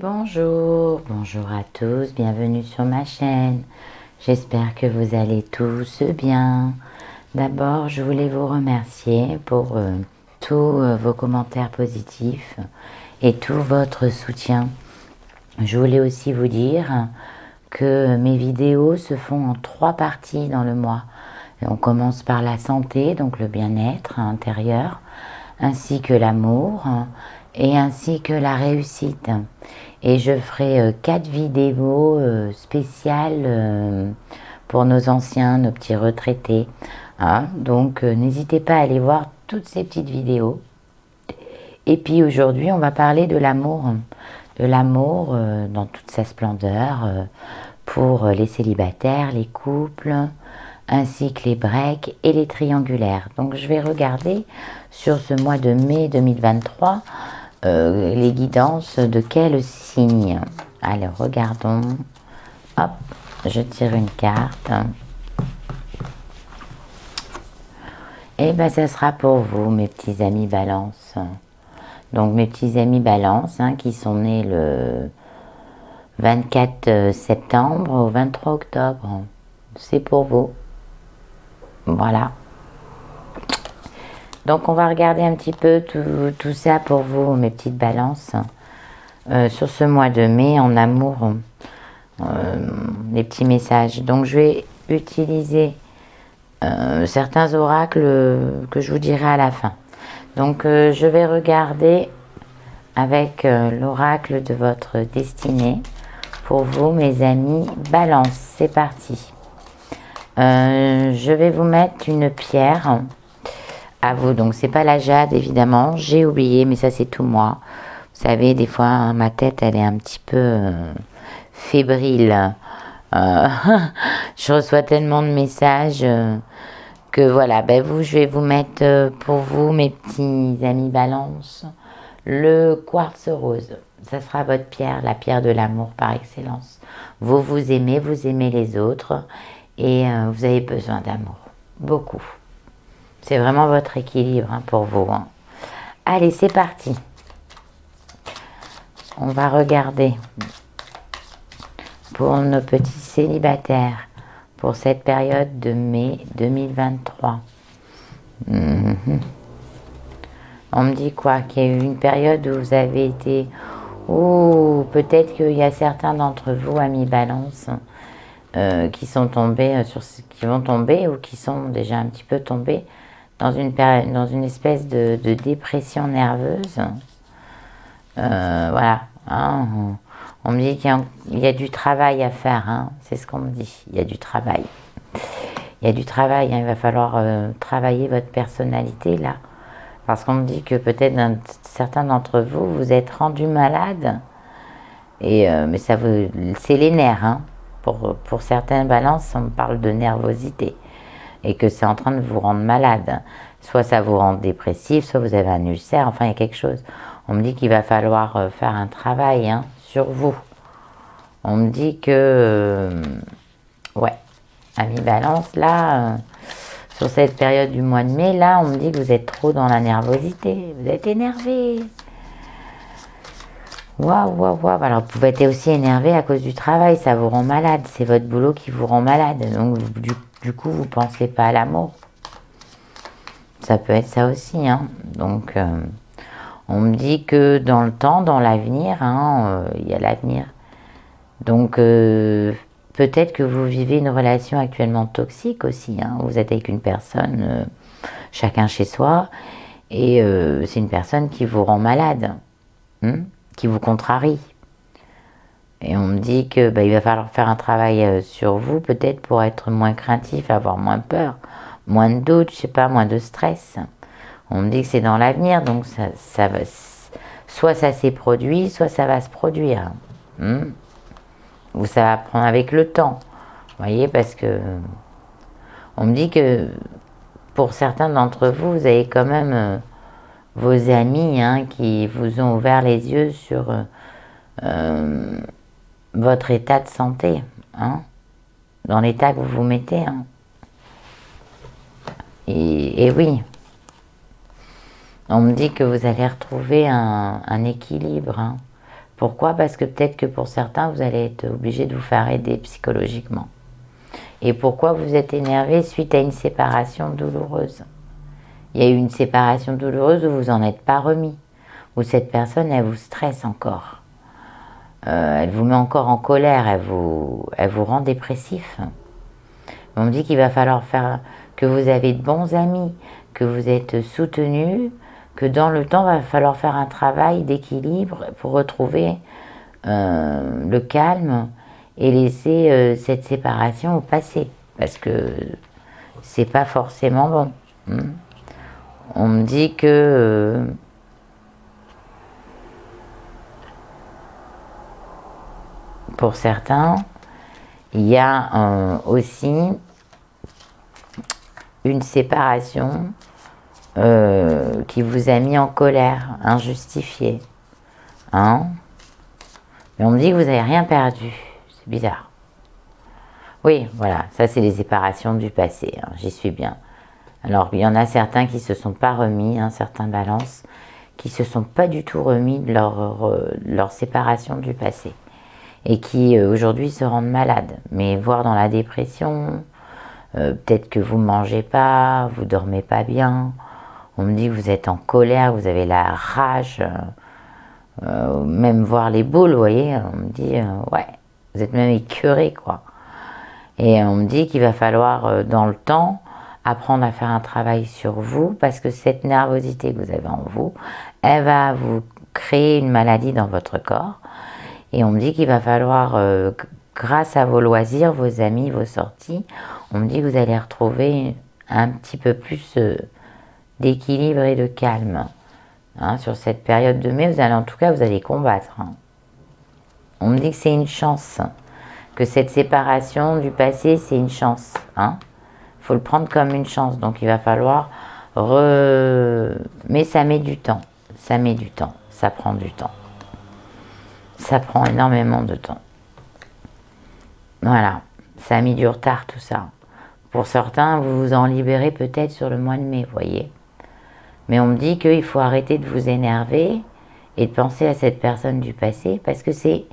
bonjour, bonjour à tous, bienvenue sur ma chaîne. J'espère que vous allez tous bien. D'abord, je voulais vous remercier pour tous vos commentaires positifs et tout votre soutien. Je voulais aussi vous dire que mes vidéos se font en 3 parties dans le mois. On commence par la santé, donc le bien-être intérieur, ainsi que l'amour et ainsi que la réussite. Et je ferai 4 vidéos spéciales pour nos anciens, nos petits retraités. Hein. Donc n'hésitez pas à aller voir toutes ces petites vidéos. Et puis aujourd'hui, on va parler de l'amour. De l'amour dans toute sa splendeur pour les célibataires, les couples, ainsi que les breaks et les triangulaires. Donc je vais regarder sur ce mois de mai 2023 les guidances de quel signe. Alors regardons. Hop, je tire une carte. Et bien ça sera pour vous, mes petits amis Balance. Donc mes petits amis Balance qui sont nés le 24 septembre au 23 octobre. C'est pour vous. Voilà. Donc on va regarder un petit peu tout ça pour vous, mes petites balances. Sur ce mois de mai, en amour, les petits messages. Donc je vais utiliser certains oracles que je vous dirai à la fin. Donc je vais regarder avec l'oracle de votre destinée pour vous, mes amis Balance. C'est parti. Je vais vous mettre une pierre à vous. Donc c'est pas la jade évidemment, j'ai oublié, mais ça c'est tout moi. Vous savez, des fois ma tête elle est un petit peu fébrile. Je reçois tellement de messages que voilà, ben je vais vous mettre pour vous, mes petits amis Balance, le quartz rose. Ça sera votre pierre, la pierre de l'amour par excellence. Vous aimez les autres et vous avez besoin d'amour, beaucoup. C'est vraiment votre équilibre pour vous. Allez, c'est parti. On va regarder pour nos petits célibataires pour cette période de mai 2023. On me dit quoi? Qu'il y a eu une période où vous avez été... Ou peut-être qu'il y a certains d'entre vous, amis Balance, qui sont tombés qui vont tomber ou qui sont déjà un petit peu tombés dans une espèce de dépression nerveuse. Voilà. On me dit qu'il y a du travail à faire. C'est ce qu'on me dit. Il y a du travail. Il y a du travail. Il va falloir travailler votre personnalité là. Parce qu'on me dit que peut-être certains d'entre vous, vous êtes rendus malades. Mais c'est les nerfs. Pour certaines balances, on me parle de nervosité. Et que c'est en train de vous rendre malade. Soit ça vous rend dépressif, soit vous avez un ulcère, enfin il y a quelque chose. On me dit qu'il va falloir faire un travail sur vous. On me dit que, ouais, amis Balance, là, sur cette période du mois de mai, là, on me dit que vous êtes trop dans la nervosité, vous êtes énervé. Waouh. Alors, vous pouvez être aussi énervé à cause du travail, ça vous rend malade, c'est votre boulot qui vous rend malade. Donc, du coup, vous ne pensez pas à l'amour. Ça peut être ça aussi. Donc, on me dit que dans le temps, dans l'avenir, il y a l'avenir. Donc, peut-être que vous vivez une relation actuellement toxique aussi. Vous êtes avec une personne, chacun chez soi, et c'est une personne qui vous rend malade, qui vous contrarie. Et on me dit que il va falloir faire un travail sur vous, peut-être pour être moins craintif, avoir moins peur, moins de doute, je sais pas, moins de stress. On me dit que c'est dans l'avenir, donc ça va, soit ça s'est produit, soit ça va se produire. Ou ça va prendre avec le temps. Vous voyez, parce que on me dit que pour certains d'entre vous, vous avez quand même vos amis qui vous ont ouvert les yeux sur votre état de santé, dans l'état que vous vous mettez. Et oui, on me dit que vous allez retrouver un équilibre Pourquoi? Parce que peut-être que pour certains, vous allez être obligé de vous faire aider psychologiquement. Et pourquoi vous êtes énervé suite à une séparation douloureuse? Il y a eu une séparation douloureuse où vous n'en êtes pas remis, où cette personne, elle vous stresse encore. Elle vous met encore en colère, elle vous rend dépressif. On me dit qu'il va falloir faire, que vous avez de bons amis, que vous êtes soutenu, que dans le temps, il va falloir faire un travail d'équilibre pour retrouver le calme et laisser cette séparation au passé. Parce que c'est pas forcément bon. On me dit que pour certains, il y a aussi une séparation qui vous a mis en colère, injustifiée. Hein? Mais on me dit que vous n'avez rien perdu. C'est bizarre. Oui, voilà, ça c'est les séparations du passé, hein, j'y suis bien. Alors, il y en a certains qui ne se sont pas remis, hein, certains balances, qui ne se sont pas du tout remis de leur séparation du passé. Et qui, aujourd'hui, se rendent malades. Mais voire dans la dépression, peut-être que vous ne mangez pas, vous ne dormez pas bien. On me dit que vous êtes en colère, vous avez la rage, même voir les boules, vous voyez. On me dit, ouais, vous êtes même écœuré, quoi. Et on me dit qu'il va falloir, dans le temps, apprendre à faire un travail sur vous, parce que cette nervosité que vous avez en vous, elle va vous créer une maladie dans votre corps. Et on me dit qu'il va falloir, grâce à vos loisirs, vos amis, vos sorties, on me dit que vous allez retrouver un petit peu plus d'équilibre et de calme. Hein, sur cette période de mai, en tout cas, vous allez combattre. Hein. On me dit que c'est une chance, que cette séparation du passé, c'est une chance. Hein. Faut le prendre comme une chance, donc il va falloir mais ça met du temps, ça met du temps, ça prend du temps. Ça prend énormément de temps. Voilà, ça a mis du retard tout ça. Pour certains, vous vous en libérez peut-être sur le mois de mai, vous voyez. Mais on me dit qu'il faut arrêter de vous énerver et de penser à cette personne du passé, parce que c'est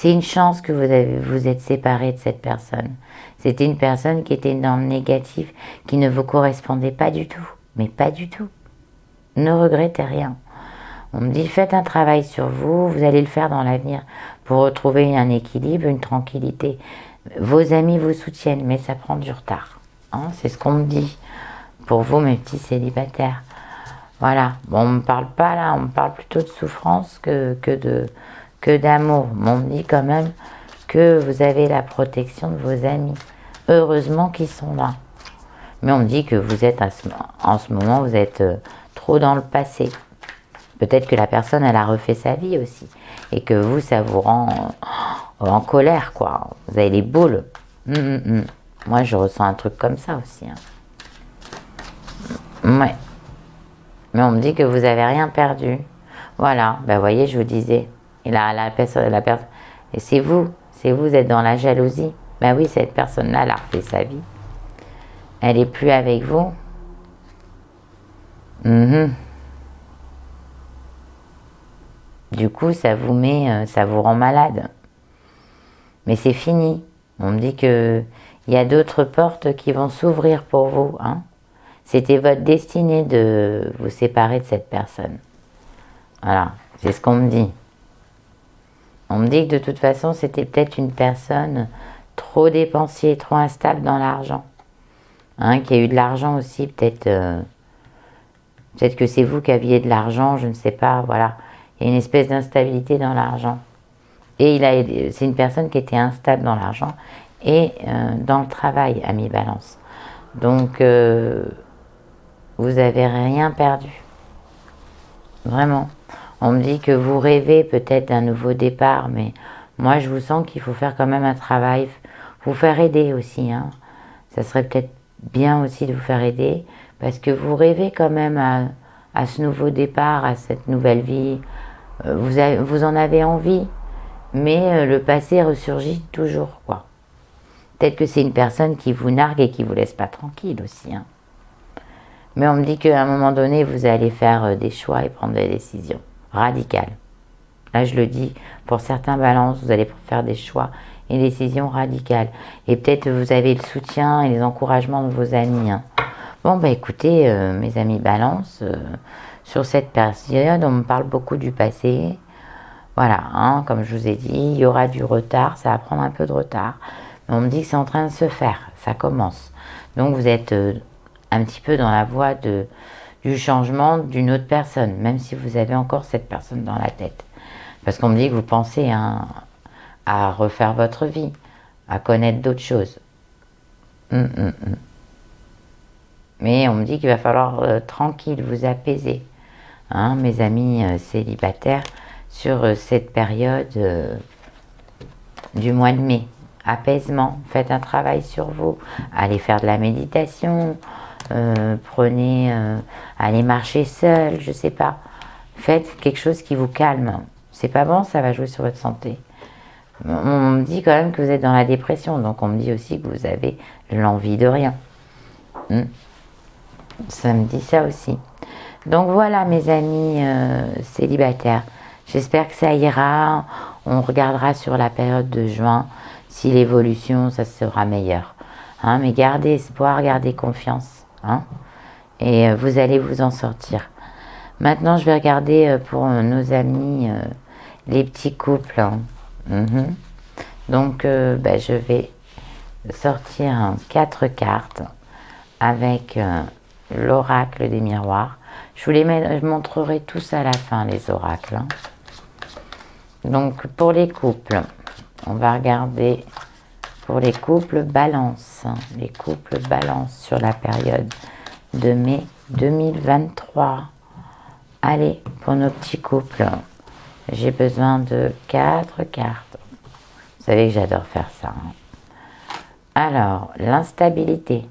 une chance que vous êtes séparé de cette personne. C'était une personne qui était dans le négatif, qui ne vous correspondait pas du tout, mais pas du tout. Ne regrettez rien. On me dit, faites un travail sur vous, vous allez le faire dans l'avenir pour retrouver un équilibre, une tranquillité. Vos amis vous soutiennent, mais ça prend du retard. Hein, c'est ce qu'on me dit pour vous, mes petits célibataires. Voilà, bon, on ne me parle pas là, on me parle plutôt de souffrance que d'amour. Mais on me dit quand même que vous avez la protection de vos amis. Heureusement qu'ils sont là. Mais on me dit que vous êtes, en ce moment, vous êtes trop dans le passé. Peut-être que la personne, elle a refait sa vie aussi. Et que vous, ça vous rend en colère, quoi. Vous avez les boules. Moi, je ressens un truc comme ça aussi. Hein. Ouais. Mais on me dit que vous n'avez rien perdu. Voilà. Ben, vous voyez, je vous disais. Et là, la personne... Et c'est vous, vous êtes dans la jalousie. Ben oui, cette personne-là, elle a refait sa vie. Elle n'est plus avec vous. Du coup, ça vous rend malade. Mais c'est fini. On me dit que il y a d'autres portes qui vont s'ouvrir pour vous. Hein. C'était votre destinée de vous séparer de cette personne. Voilà, c'est ce qu'on me dit. On me dit que de toute façon, c'était peut-être une personne trop dépensier, trop instable dans l'argent. Hein, qui a eu de l'argent aussi, peut-être que c'est vous qui aviez de l'argent, je ne sais pas, voilà. Il y a une espèce d'instabilité dans l'argent. Et c'est une personne qui était instable dans l'argent et dans le travail, ami Balance. Donc, vous n'avez rien perdu. Vraiment. On me dit que vous rêvez peut-être d'un nouveau départ, mais moi, je vous sens qu'il faut faire quand même un travail. Vous faire aider aussi. Hein. Ça serait peut-être bien aussi de vous faire aider, parce que vous rêvez quand même à ce nouveau départ, à cette nouvelle vie. Vous en avez envie, mais le passé ressurgit toujours, quoi. Peut-être que c'est une personne qui vous nargue et qui vous laisse pas tranquille aussi. Hein. Mais on me dit qu'à un moment donné, vous allez faire des choix et prendre des décisions radicales. Là, je le dis, pour certains balances, vous allez faire des choix et des décisions radicales. Et peut-être vous avez le soutien et les encouragements de vos amis. Hein. Bon, bah écoutez, mes amis balance, sur cette période, on me parle beaucoup du passé. Voilà, hein, comme je vous ai dit, il y aura du retard, ça va prendre un peu de retard. Mais on me dit que c'est en train de se faire, ça commence. Donc vous êtes un petit peu dans la voie du changement d'une autre personne, même si vous avez encore cette personne dans la tête. Parce qu'on me dit que vous pensez hein, à refaire votre vie, à connaître d'autres choses. Mais on me dit qu'il va falloir tranquille, vous apaiser. Hein, mes amis célibataires, sur cette période du mois de mai. Apaisement, faites un travail sur vous. Allez faire de la méditation, allez marcher seul, je sais pas. Faites quelque chose qui vous calme. C'est pas bon, ça va jouer sur votre santé. On me dit quand même que vous êtes dans la dépression, donc on me dit aussi que vous avez l'envie de rien. Ça me dit ça aussi. Donc voilà mes amis célibataires. J'espère que ça ira. On regardera sur la période de juin si l'évolution, ça sera meilleur. Hein, mais gardez espoir, gardez confiance. Hein, et vous allez vous en sortir. Maintenant, je vais regarder pour nos amis, les petits couples. Hein. Donc, je vais sortir 4 cartes avec l'oracle des miroirs. Je montrerai tous à la fin, les oracles. Hein. Donc, pour les couples, on va regarder pour les couples balance. Les couples balance sur la période de mai 2023. Allez, pour nos petits couples, j'ai besoin de 4 cartes. Vous savez que j'adore faire ça. Hein. Alors, l'instabilité.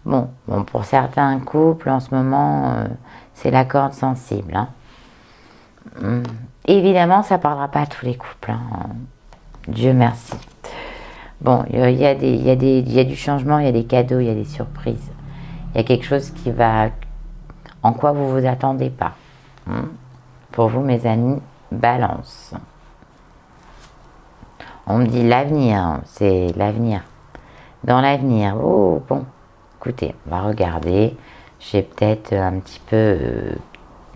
Bon, pour certains couples, en ce moment, c'est la corde sensible. Hein. Évidemment, ça ne parlera pas à tous les couples. Hein. Dieu merci. Bon, il y a du changement, il y a des cadeaux, il y a des surprises. Il y a quelque chose qui va... En quoi vous ne vous attendez pas. Pour vous, mes amis, balance. On me dit l'avenir, c'est l'avenir. Dans l'avenir, oh, bon, écoutez, on va regarder. J'ai peut-être un petit peu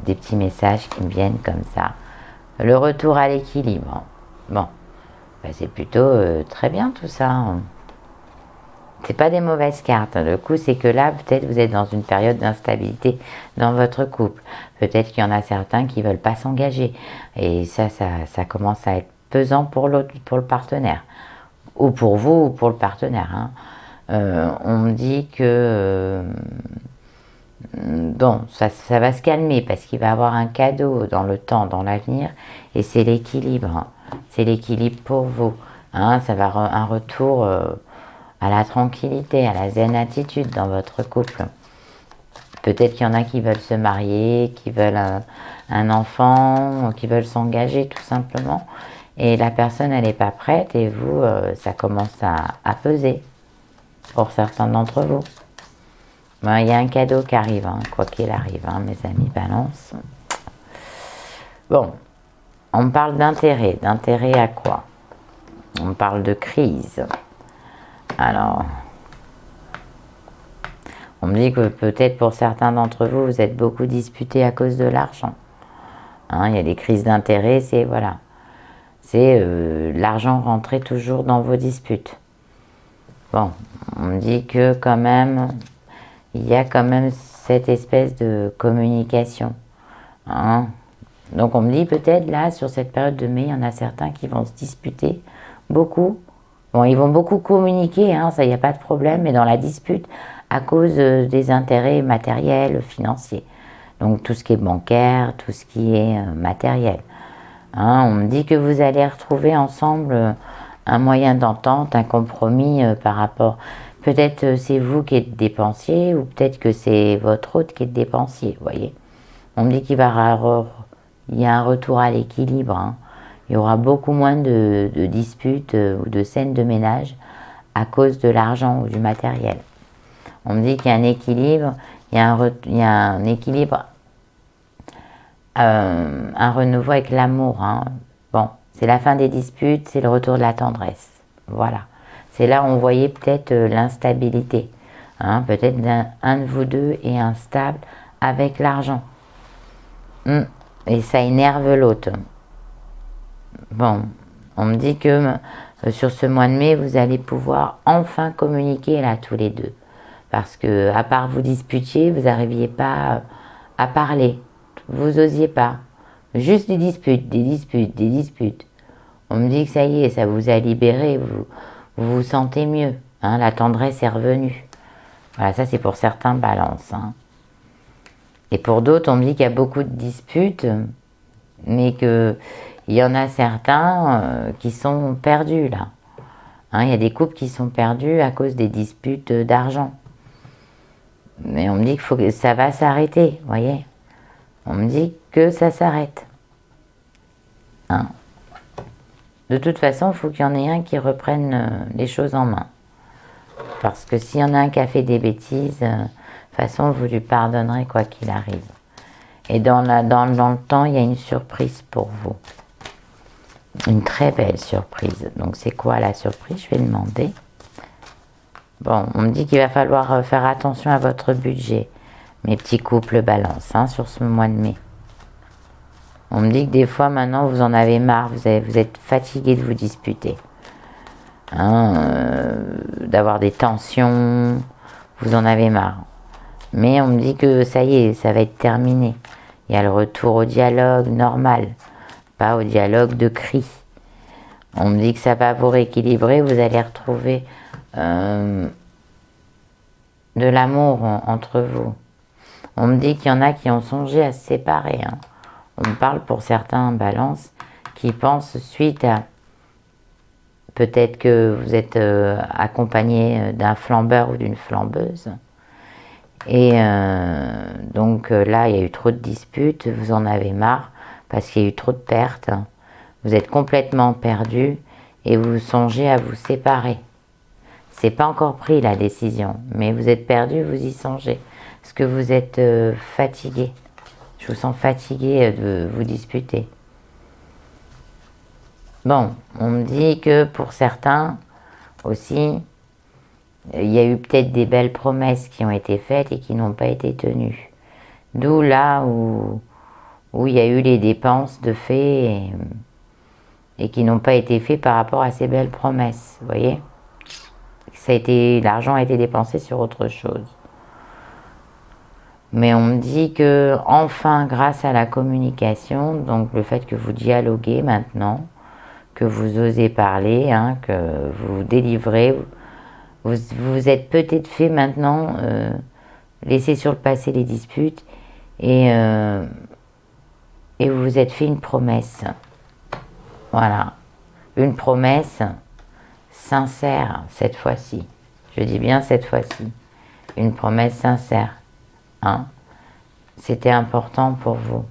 des petits messages qui me viennent comme ça. Le retour à l'équilibre. Bon, c'est plutôt très bien tout ça. C'est pas des mauvaises cartes. Le coup, c'est que là, peut-être vous êtes dans une période d'instabilité dans votre couple. Peut-être qu'il y en a certains qui veulent pas s'engager. Et ça commence à être pesant pour l'autre, pour le partenaire. Ou pour vous, ou pour le partenaire. Hein. On me dit que... bon, ça va se calmer parce qu'il va avoir un cadeau dans le temps, dans l'avenir. Et c'est l'équilibre. Hein. C'est l'équilibre pour vous. Hein. Ça va un retour... à la tranquillité, à la zen attitude dans votre couple. Peut-être qu'il y en a qui veulent se marier, qui veulent un enfant, qui veulent s'engager tout simplement. Et la personne, elle n'est pas prête et vous, ça commence à peser pour certains d'entre vous. Ben, il y a un cadeau qui arrive, hein, quoi qu'il arrive, hein, mes amis balance. Bon, on me parle d'intérêt. D'intérêt à quoi? On me parle de crise. Alors, on me dit que peut-être pour certains d'entre vous, vous êtes beaucoup disputés à cause de l'argent. Hein, il y a des crises d'intérêt, c'est voilà, c'est l'argent rentré toujours dans vos disputes. Bon, on me dit que quand même, il y a quand même cette espèce de communication. Hein. Donc on me dit peut-être là, sur cette période de mai, il y en a certains qui vont se disputer beaucoup. Bon, ils vont beaucoup communiquer, hein, ça, il n'y a pas de problème, mais dans la dispute, à cause des intérêts matériels, financiers. Donc tout ce qui est bancaire, tout ce qui est matériel. Hein, on me dit que vous allez retrouver ensemble un moyen d'entente, un compromis par rapport... Peut-être c'est vous qui êtes dépensier, ou peut-être que c'est votre autre qui est dépensier, vous voyez. On me dit qu'il y a un retour à l'équilibre, hein. Il y aura beaucoup moins de disputes ou de scènes de ménage à cause de l'argent ou du matériel. On me dit qu'il y a un équilibre, il y a un équilibre, un renouveau avec l'amour. Hein. Bon, c'est la fin des disputes, c'est le retour de la tendresse. Voilà. C'est là où on voyait peut-être l'instabilité. Hein, peut-être un de vous deux est instable avec l'argent. Et ça énerve l'autre. Bon, on me dit que sur ce mois de mai, vous allez pouvoir enfin communiquer là tous les deux. Parce que, à part vous disputiez, vous n'arriviez pas à parler. Vous osiez pas. Juste des disputes, des disputes, des disputes. On me dit que ça y est, ça vous a libéré, vous vous sentez mieux. Hein, la tendresse est revenue. Voilà, ça c'est pour certains balances. Hein. Et pour d'autres, on me dit qu'il y a beaucoup de disputes, mais qu'il y en a certains qui sont perdus là. Hein, il y a des couples qui sont perdus à cause des disputes d'argent. Mais on me dit que ça va s'arrêter, vous voyez. On me dit que ça s'arrête. Hein. De toute façon, il faut qu'il y en ait un qui reprenne les choses en main. Parce que s'il y en a un qui a fait des bêtises, de toute façon, vous lui pardonnerez quoi qu'il arrive. Et dans le temps, il y a une surprise pour vous. Une très belle surprise. Donc, c'est quoi la surprise? Je vais demander. Bon, on me dit qu'il va falloir faire attention à votre budget. Mes petits couples balance hein, sur ce mois de mai. On me dit que des fois, maintenant, vous en avez marre. Vous êtes fatigué de vous disputer. Hein, d'avoir des tensions. Vous en avez marre. Mais on me dit que ça y est, ça va être terminé. Il y a le retour au dialogue normal. Pas au dialogue de cris. On me dit que ça va vous rééquilibrer. Vous allez retrouver de l'amour entre vous. On me dit qu'il y en a qui ont songé à se séparer. Hein. On me parle pour certains balances qui pensent suite à peut-être que vous êtes accompagné d'un flambeur ou d'une flambeuse. Et donc là, il y a eu trop de disputes, vous en avez marre parce qu'il y a eu trop de pertes. Vous êtes complètement perdu et vous songez à vous séparer. C'est pas encore pris la décision, mais vous êtes perdu, vous y songez. Parce que vous êtes fatigué. Je vous sens fatigué de vous disputer. Bon, on me dit que pour certains aussi, il y a eu peut-être des belles promesses qui ont été faites et qui n'ont pas été tenues. D'où là où il y a eu les dépenses de fait et qui n'ont pas été faites par rapport à ces belles promesses. Vous voyez? L'argent a été dépensé sur autre chose. Mais on me dit que enfin, grâce à la communication, donc le fait que vous dialoguez maintenant, que vous osez parler, hein, que vous délivrez, vous êtes peut-être fait maintenant laisser sur le passé les disputes et vous vous êtes fait une promesse. Voilà, une promesse sincère cette fois-ci. Je dis bien cette fois-ci, une promesse sincère. Hein? C'était important pour vous.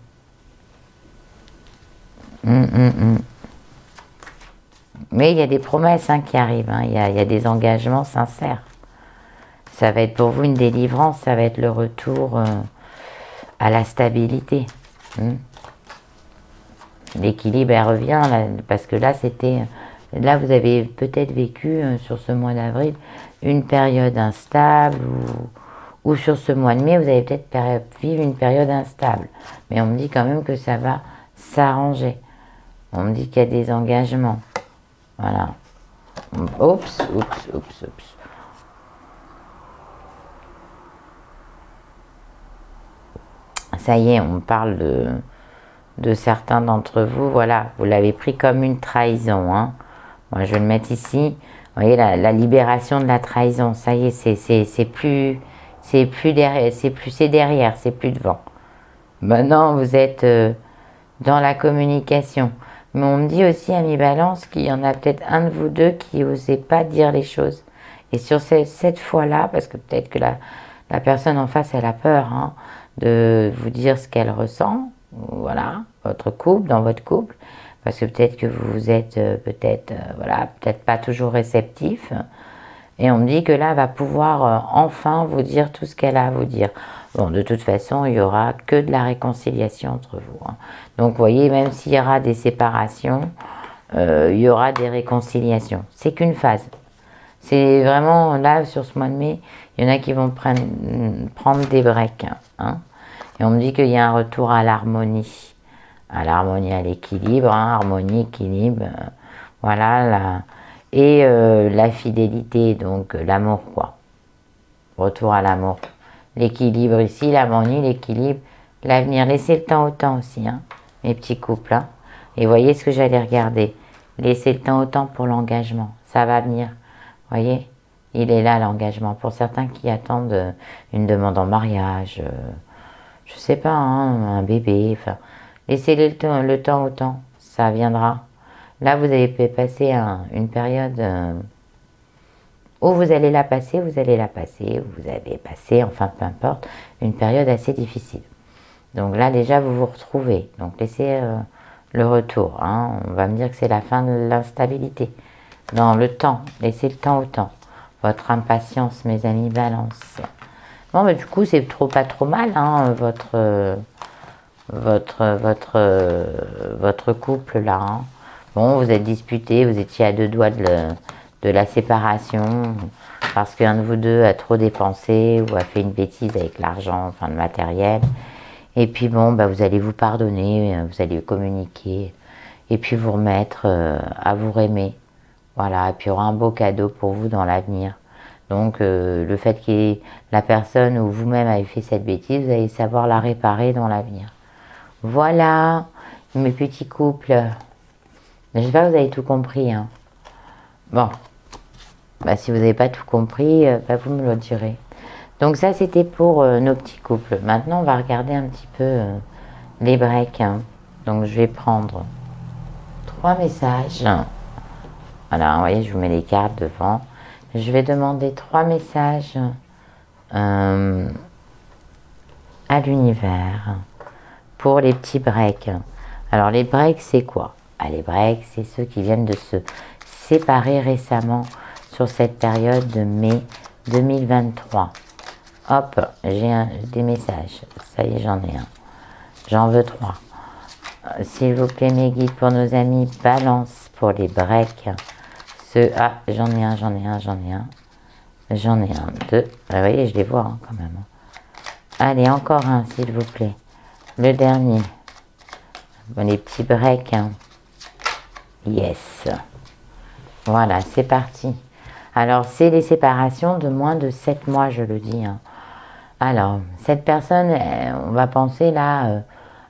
Mais il y a des promesses hein, qui arrivent, hein. Il y a des engagements sincères. Ça va être pour vous une délivrance, ça va être le retour à la stabilité. L'équilibre, elle revient, là, parce que là, là, vous avez peut-être vécu sur ce mois d'avril une période instable ou sur ce mois de mai, vous allez peut-être vivre une période instable. Mais on me dit quand même que ça va s'arranger. On me dit qu'il y a des engagements. Voilà. Oups. Ça y est, on parle de certains d'entre vous. Voilà, vous l'avez pris comme une trahison. Hein. Moi, je vais le mettre ici. Vous voyez, la libération de la trahison. Ça y est, c'est plus derrière, c'est plus devant. Maintenant, vous êtes dans la communication. Mais on me dit aussi, ami Balance, qu'il y en a peut-être un de vous deux qui n'osait pas dire les choses. Et sur cette fois-là, parce que peut-être que la personne en face, elle a peur hein, de vous dire ce qu'elle ressent, voilà, dans votre couple, parce que peut-être que vous êtes peut-être pas toujours réceptif, Et on me dit que là, elle va pouvoir enfin vous dire tout ce qu'elle a à vous dire. Bon, de toute façon, il n'y aura que de la réconciliation entre vous. Hein. Donc, vous voyez, même s'il y aura des séparations, il y aura des réconciliations. C'est qu'une phase. C'est vraiment, là, sur ce mois de mai, il y en a qui vont prendre des breaks. Hein. Et on me dit qu'il y a un retour à l'harmonie. À l'harmonie, à l'équilibre. Hein, harmonie, équilibre. Voilà, là. Et la fidélité, donc l'amour, quoi. Retour à l'amour. L'équilibre ici, l'harmonie, l'équilibre, l'avenir. Laissez le temps au temps aussi, hein, mes petits couples. Hein. Et voyez ce que j'allais regarder. Laissez le temps au temps pour l'engagement. Ça va venir. Voyez, il est là l'engagement. Pour certains qui attendent une demande en mariage, je sais pas, hein, un bébé. Enfin, laissez le temps au temps. Ça viendra. Là, vous avez passé une période où vous allez la passer, vous avez passé, enfin peu importe, une période assez difficile. Donc là, déjà, vous vous retrouvez. Donc laissez le retour. Hein. On va me dire que c'est la fin de l'instabilité. Dans le temps, laissez le temps au temps. Votre impatience, mes amis, balance. Bon, mais du coup, c'est pas trop mal, hein, votre couple là. Hein. Bon, vous êtes disputés, vous étiez à deux doigts de la séparation parce qu'un de vous deux a trop dépensé ou a fait une bêtise avec l'argent, enfin le matériel. Et puis bon, bah, vous allez vous pardonner, vous allez communiquer et puis vous remettre à vous aimer. Voilà, et puis il y aura un beau cadeau pour vous dans l'avenir. Donc le fait que la personne ou vous-même avez fait cette bêtise, vous allez savoir la réparer dans l'avenir. Voilà, mes petits couples. J'espère que vous avez tout compris. Hein. Bon, bah, si vous n'avez pas tout compris, bah, vous me le direz. Donc ça, c'était pour nos petits couples. Maintenant, on va regarder un petit peu les breaks. Hein. Donc je vais prendre 3 messages. Voilà, vous voyez, je vous mets les cartes devant. Je vais demander 3 messages à l'univers pour les petits breaks. Alors les breaks, c'est quoi? Les breaks, c'est ceux qui viennent de se séparer récemment sur cette période de mai 2023. Hop, j'ai des messages. Ça y est, j'en ai un. J'en veux 3. S'il vous plaît, mes guides, pour nos amis, balance pour les breaks. J'en ai un. J'en ai un, 2. Vous voyez, je les vois hein, quand même. Allez, encore un, s'il vous plaît. Le dernier. Bon, les petits breaks. Hein. Yes. Voilà, c'est parti. Alors, c'est les séparations de moins de 7 mois, je le dis. Hein. Alors, cette personne, on va penser là,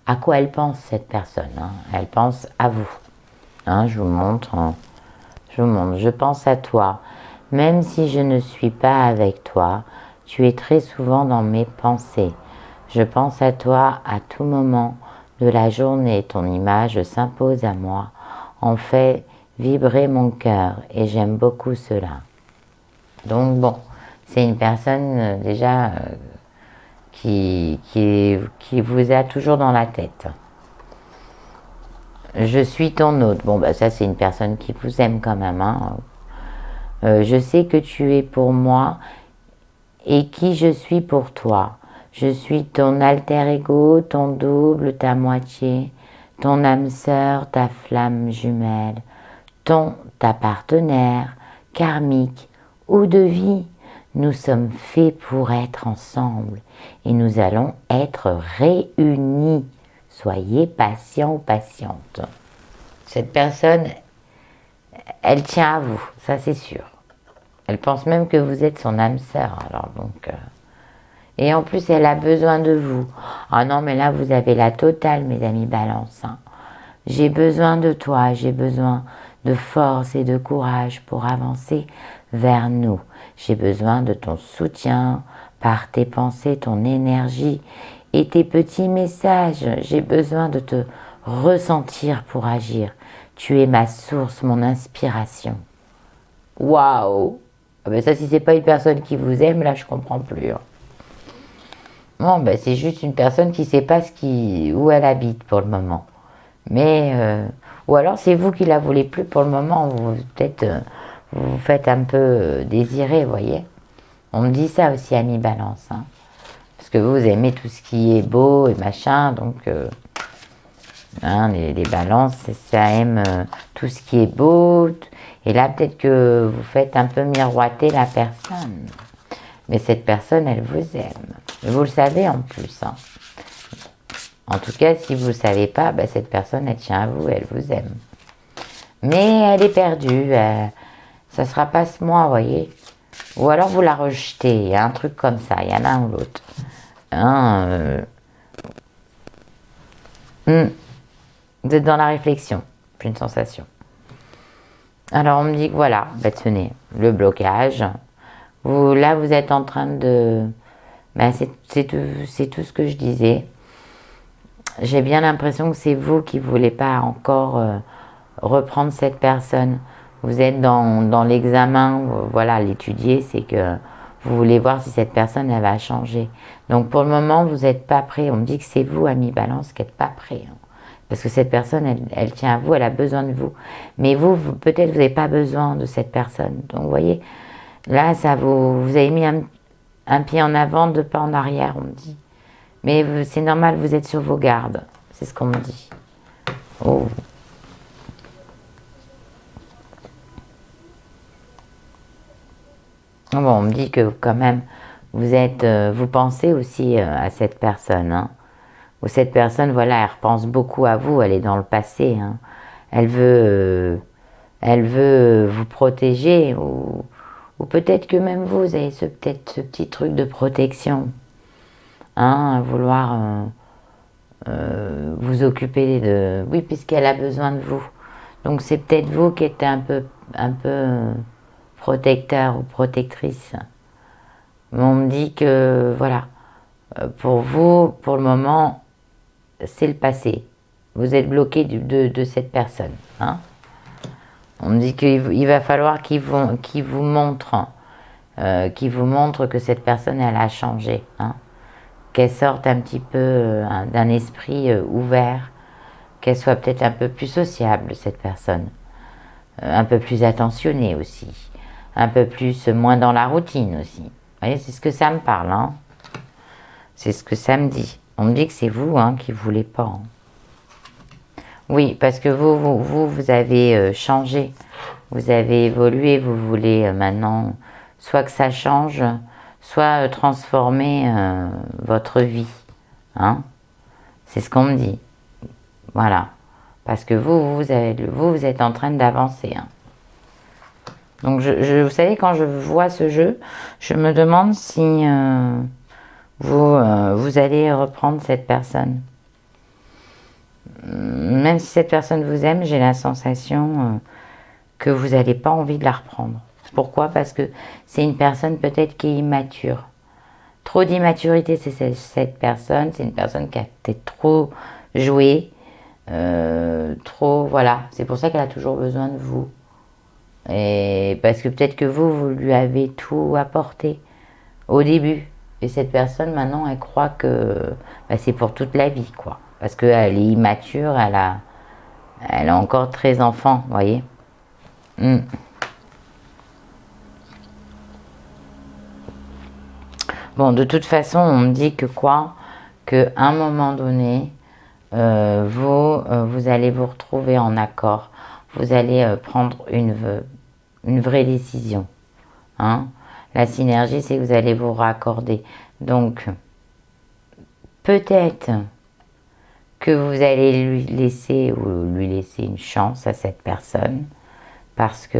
à quoi elle pense, cette personne. Hein. Elle pense à vous. Hein, je vous montre. Hein. Je pense à toi. Même si je ne suis pas avec toi, tu es très souvent dans mes pensées. Je pense à toi à tout moment de la journée. Ton image s'impose à moi, en fait vibrer mon cœur et j'aime beaucoup cela. Donc bon, c'est une personne déjà qui vous a toujours dans la tête. Je suis ton hôte. Bon, bah ça, c'est une personne qui vous aime quand même. Hein. Je sais que tu es pour moi et qui je suis pour toi. Je suis ton alter ego, ton double, ta moitié, ton âme sœur, ta flamme jumelle, ta partenaire, karmique ou de vie. Nous sommes faits pour être ensemble et nous allons être réunis. Soyez patient ou patiente. Cette personne, elle tient à vous, ça c'est sûr. Elle pense même que vous êtes son âme sœur. Alors donc, et en plus, elle a besoin de vous. Ah non, mais là, vous avez la totale, mes amis Balance. Hein. J'ai besoin de toi, j'ai besoin de force et de courage pour avancer vers nous. J'ai besoin de ton soutien par tes pensées, ton énergie et tes petits messages. J'ai besoin de te ressentir pour agir. Tu es ma source, mon inspiration. Waouh! Ben ça, si c'est pas une personne qui vous aime, là, je comprends plus. Hein. Bon, ben c'est juste une personne qui sait pas où elle habite pour le moment. Mais, ou alors c'est vous qui la voulez plus pour le moment. Peut-être, vous vous faites un peu désirer, vous voyez. On me dit ça aussi, ami Balance. Hein. Parce que vous aimez tout ce qui est beau et machin, donc hein, les balances, ça aime tout ce qui est beau. Et là, peut-être que vous faites un peu miroiter la personne. Mais cette personne, elle vous aime. Et vous le savez en plus. Hein. En tout cas, si vous ne le savez pas, bah, cette personne, elle tient à vous, elle vous aime. Mais elle est perdue. Ça ne sera pas ce mois, vous voyez. Ou alors vous la rejetez. Un truc comme ça. Il y en a un ou l'autre. Hein, vous êtes dans la réflexion. J'ai une sensation. Alors, on me dit que voilà, bah, tenez, le blocage. Là, vous êtes en train de... Bah, c'est tout ce que je disais. J'ai bien l'impression que c'est vous qui ne voulez pas encore reprendre cette personne. Vous êtes dans l'examen, voilà, l'étudier, c'est que vous voulez voir si cette personne, elle va changer. Donc, pour le moment, vous n'êtes pas prêt. On me dit que c'est vous, ami Balance, qui n'êtes pas prêt. Hein. Parce que cette personne, elle tient à vous, elle a besoin de vous. Mais vous peut-être, vous n'avez pas besoin de cette personne. Donc, vous voyez, là, vous avez mis un pied en avant, 2 pas en arrière, on me dit. Mais c'est normal, vous êtes sur vos gardes. C'est ce qu'on me dit. Oh. Bon, on me dit que quand même, vous pensez aussi à cette personne. Hein. Ou cette personne, voilà, elle repense beaucoup à vous, elle est dans le passé. Hein. Elle veut vous protéger. Ou peut-être que même vous avez peut-être ce petit truc de protection. Hein, vouloir vous occuper de... Oui, puisqu'elle a besoin de vous. Donc c'est peut-être vous qui êtes un peu protecteur ou protectrice. Mais on me dit que, voilà, pour vous, pour le moment, c'est le passé. Vous êtes bloqué de cette personne. Hein. On me dit qu'il va falloir qu'il vous montre que cette personne, elle a changé. Hein. Qu'elle sorte un petit peu d'un esprit ouvert, qu'elle soit peut-être un peu plus sociable, cette personne, un peu plus attentionnée aussi, un peu plus, moins dans la routine aussi. Vous voyez, c'est ce que ça me parle, hein. C'est ce que ça me dit. On me dit que c'est vous hein, qui ne voulez pas. Hein. Oui, parce que vous avez changé, vous avez évolué, vous voulez maintenant soit que ça change, soit transformer votre vie. Hein. C'est ce qu'on me dit. Voilà. Parce que vous êtes en train d'avancer. Hein. Donc, vous savez, quand je vois ce jeu, je me demande si vous allez reprendre cette personne. Même si cette personne vous aime, j'ai la sensation que vous n'avez pas envie de la reprendre. Pourquoi? Parce que c'est une personne peut-être qui est immature. Trop d'immaturité, c'est cette personne. C'est une personne qui a peut-être trop joué. Voilà. C'est pour ça qu'elle a toujours besoin de vous. Et parce que peut-être que vous lui avez tout apporté au début. Et cette personne, maintenant, elle croit que c'est pour toute la vie, quoi. Parce qu'elle est immature, elle a encore très enfant, vous voyez. Bon, de toute façon, on me dit que quoi? Qu'à un moment donné, vous allez vous retrouver en accord. Vous allez prendre une vraie décision. Hein. La synergie, c'est que vous allez vous raccorder. Donc, peut-être que vous allez lui laisser une chance à cette personne parce que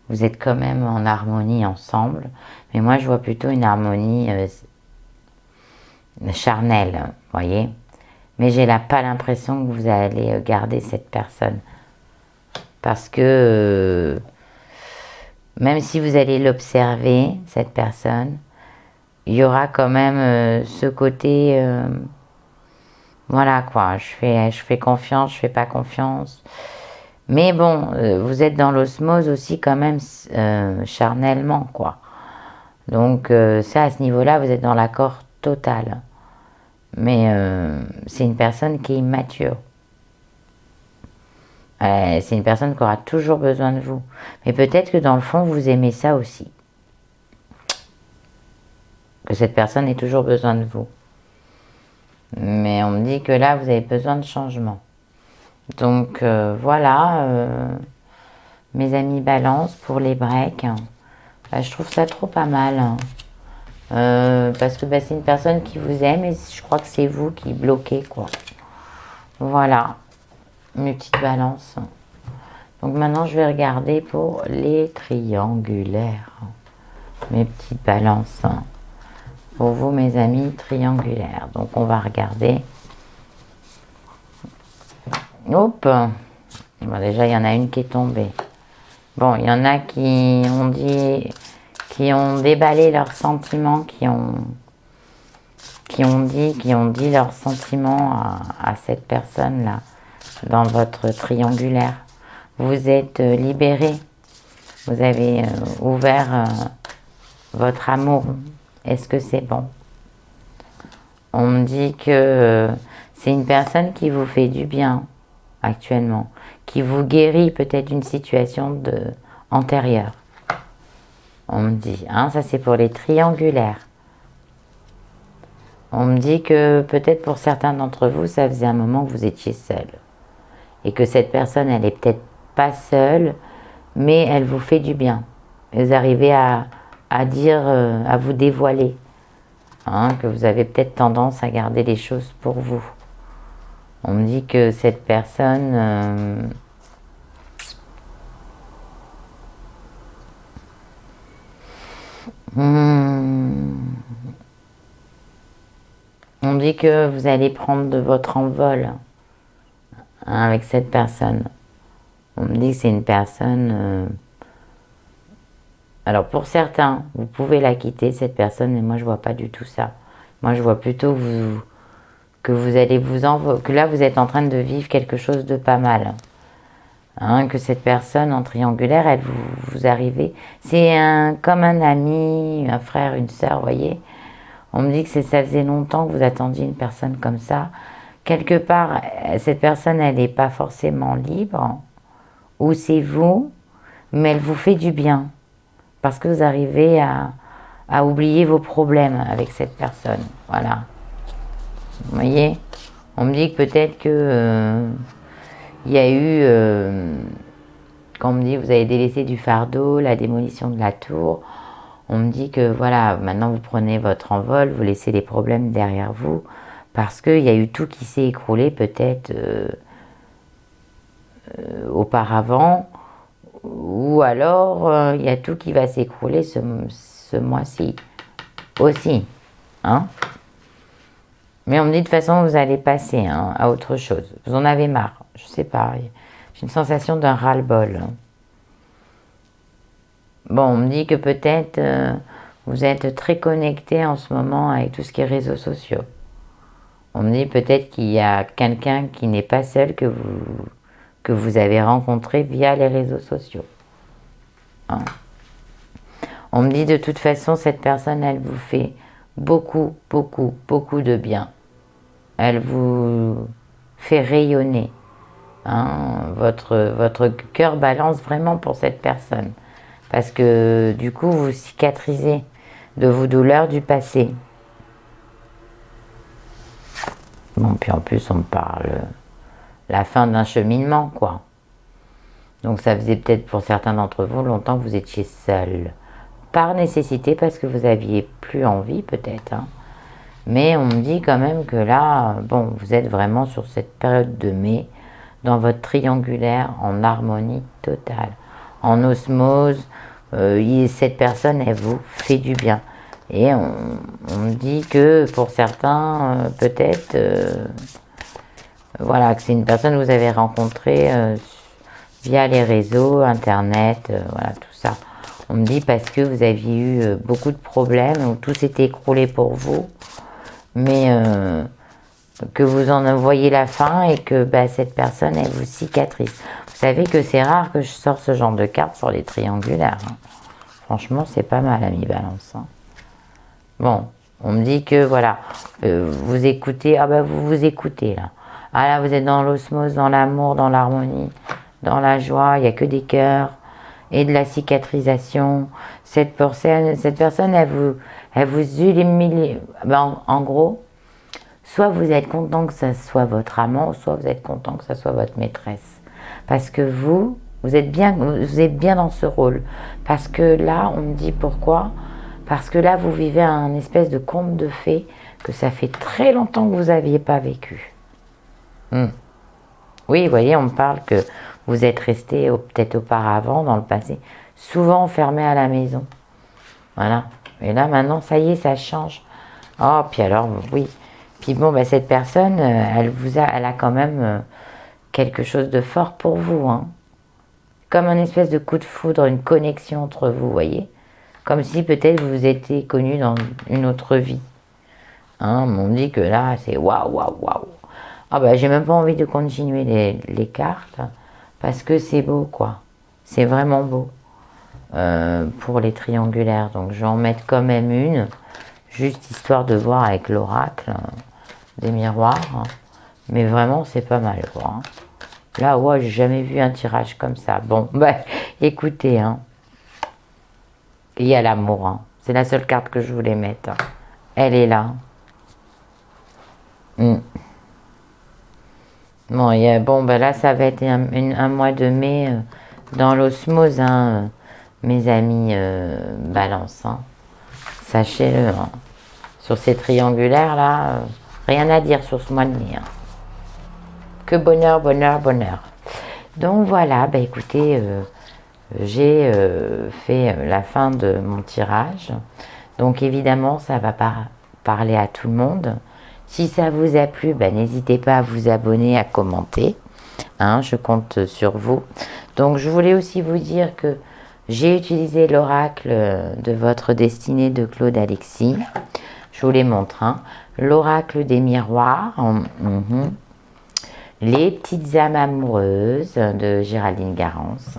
vous êtes quand même en harmonie ensemble. Mais moi, je vois plutôt une harmonie charnelle, vous voyez. Mais j'ai pas l'impression que vous allez garder cette personne. Parce que même si vous allez l'observer, cette personne, il y aura quand même ce côté... voilà quoi, je fais confiance, je fais pas confiance. Mais bon, vous êtes dans l'osmose aussi quand même charnellement quoi. Donc ça, à ce niveau-là, vous êtes dans l'accord total. Mais c'est une personne qui est immature. C'est une personne qui aura toujours besoin de vous. Mais peut-être que dans le fond, vous aimez ça aussi. Que cette personne ait toujours besoin de vous. Mais on me dit que là, vous avez besoin de changement. Donc voilà, mes amis balance pour les breaks. Je trouve ça trop pas mal. Parce que c'est une personne qui vous aime et je crois que c'est vous qui bloquez, quoi. Voilà, mes petites balances. Donc maintenant, je vais regarder pour les triangulaires. Mes petites balances. Pour vous, mes amis triangulaires. Donc on va regarder. Hop. Bon, déjà, il y en a une qui est tombée. Bon, il y en a qui ont dit, qui ont déballé leurs sentiments, qui ont dit leurs sentiments à cette personne-là, dans votre triangulaire. Vous êtes libéré. Vous avez ouvert votre amour. Est-ce que c'est bon? On me dit que c'est une personne qui vous fait du bien actuellement, qui vous guérit peut-être d'une situation antérieure. On me dit, hein, ça c'est pour les triangulaires. On me dit que peut-être pour certains d'entre vous, ça faisait un moment que vous étiez seul. Et que cette personne, elle est peut-être pas seule, mais elle vous fait du bien. Vous arrivez à dire, à vous dévoiler. Hein, que vous avez peut-être tendance à garder les choses pour vous. On me dit que cette personne... on me dit que vous allez prendre de votre envol, hein, avec cette personne. On me dit que c'est une personne... Alors pour certains, vous pouvez la quitter, cette personne, mais moi je vois pas du tout ça. Moi je vois plutôt que vous allez que là vous êtes en train de vivre quelque chose de pas mal. Hein, que cette personne en triangulaire, elle vous arrivez. C'est comme un ami, un frère, une sœur, vous voyez. On me dit que ça faisait longtemps que vous attendiez une personne comme ça. Quelque part, cette personne, elle n'est pas forcément libre. Ou c'est vous, mais elle vous fait du bien. Parce que vous arrivez à oublier vos problèmes avec cette personne. Voilà. Vous voyez? On me dit que peut-être que il y a eu, quand on me dit vous avez délaissé du fardeau, la démolition de la tour, on me dit que voilà, maintenant vous prenez votre envol, vous laissez les problèmes derrière vous, parce qu'il y a eu tout qui s'est écroulé peut-être auparavant, ou alors il y a tout qui va s'écrouler ce mois-ci aussi. Hein? Mais on me dit de toute façon vous allez passer, hein, à autre chose. Vous en avez marre, je sais pas. J'ai une sensation d'un ras-le-bol. Bon, on me dit que peut-être vous êtes très connecté en ce moment avec tout ce qui est réseaux sociaux. On me dit peut-être qu'il y a quelqu'un qui n'est pas seul que vous avez rencontré via les réseaux sociaux. Hein. On me dit de toute façon, cette personne, elle vous fait beaucoup, beaucoup, beaucoup de bien. Elle vous fait rayonner. Hein. Votre cœur balance vraiment pour cette personne. Parce que du coup, vous cicatrisez de vos douleurs du passé. Bon, puis en plus, on me parle la fin d'un cheminement, quoi. Donc ça faisait peut-être pour certains d'entre vous longtemps que vous étiez seul. Par nécessité, parce que vous aviez plus envie, peut-être. Hein. Mais on me dit quand même que là, bon, vous êtes vraiment sur cette période de mai, dans votre triangulaire, en harmonie totale, en osmose. Cette personne, elle vous fait du bien. Et on me dit que pour certains, peut-être, voilà, que c'est une personne que vous avez rencontrée via les réseaux, internet, voilà, tout ça. On me dit parce que vous aviez eu beaucoup de problèmes, où tout s'était écroulé pour vous, mais que vous en voyez la fin et que cette personne, elle vous cicatrise. Vous savez que c'est rare que je sors ce genre de carte pour les triangulaires. Hein. Franchement, c'est pas mal, ami Balance. Hein. Bon, on me dit que voilà, vous écoutez, vous vous écoutez là. Ah là, vous êtes dans l'osmose, dans l'amour, dans l'harmonie. dans la joie, il n'y a que des cœurs et de la cicatrisation. Cette personne elle vous humilie. Ben, en gros, soit vous êtes content que ça soit votre amant, soit vous êtes content que ça soit votre maîtresse. Parce que vous êtes bien dans ce rôle. Parce que là, on me dit pourquoi. Parce que là, vous vivez un espèce de conte de fées que ça fait très longtemps que vous n'aviez pas vécu. Oui, vous voyez, on me parle que vous êtes resté peut-être auparavant, dans le passé, souvent enfermé à la maison. Voilà. Et là, maintenant, ça y est, ça change. Oh, puis alors, oui. Puis bon, ben, cette personne, elle a quand même quelque chose de fort pour vous. Hein. Comme un espèce de coup de foudre, une connexion entre vous, voyez. Comme si peut-être vous vous étiez connu dans une autre vie. Hein, on me dit que là, c'est waouh, waouh, waouh. Ah ben, j'ai même pas envie de continuer les cartes parce que c'est beau, quoi. C'est vraiment beau pour les triangulaires. Donc, je vais en mettre quand même une, juste histoire de voir avec l'oracle des miroirs. Hein. Mais vraiment, c'est pas mal, quoi. Hein. Là, ouais, j'ai jamais vu un tirage comme ça. Bon, bah, écoutez, hein. Il y a l'amour, hein. C'est la seule carte que je voulais mettre. Elle est là. Bon, ben là, ça va être un mois de mai dans l'osmose, hein, mes amis balance. Hein. Sachez-le. Hein. Sur ces triangulaires-là, rien à dire sur ce mois de mai. Hein. Que bonheur, bonheur, bonheur. Donc voilà, ben écoutez, j'ai fait la fin de mon tirage. Donc évidemment, ça va pas parler à tout le monde. Si ça vous a plu, ben, n'hésitez pas à vous abonner, à commenter. Hein, je compte sur vous. Donc je voulais aussi vous dire que j'ai utilisé l'oracle de votre destinée de Claude Alexis. Je vous les montre. Hein. L'oracle des miroirs. Les petites âmes amoureuses de Géraldine Garance.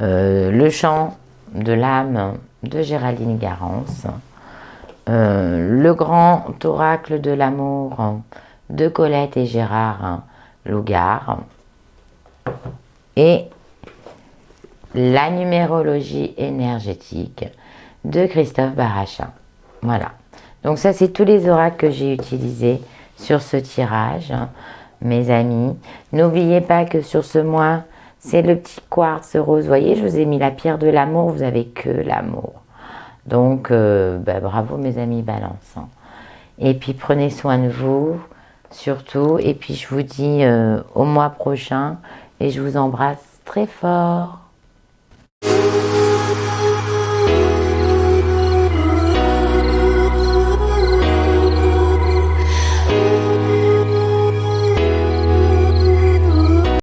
Le chant de l'âme de Géraldine Garance. Le grand oracle de l'amour de Colette et Gérard Lougard. Et la numérologie énergétique de Christophe Barachin. Voilà. Donc ça, c'est tous les oracles que j'ai utilisés sur ce tirage, mes amis. N'oubliez pas que sur ce mois, c'est le petit quartz rose. Vous voyez, je vous ai mis la pierre de l'amour, vous n'avez que l'amour. Donc, bravo mes amis Balance. Et puis, prenez soin de vous, surtout. Et puis, je vous dis au mois prochain et je vous embrasse très fort.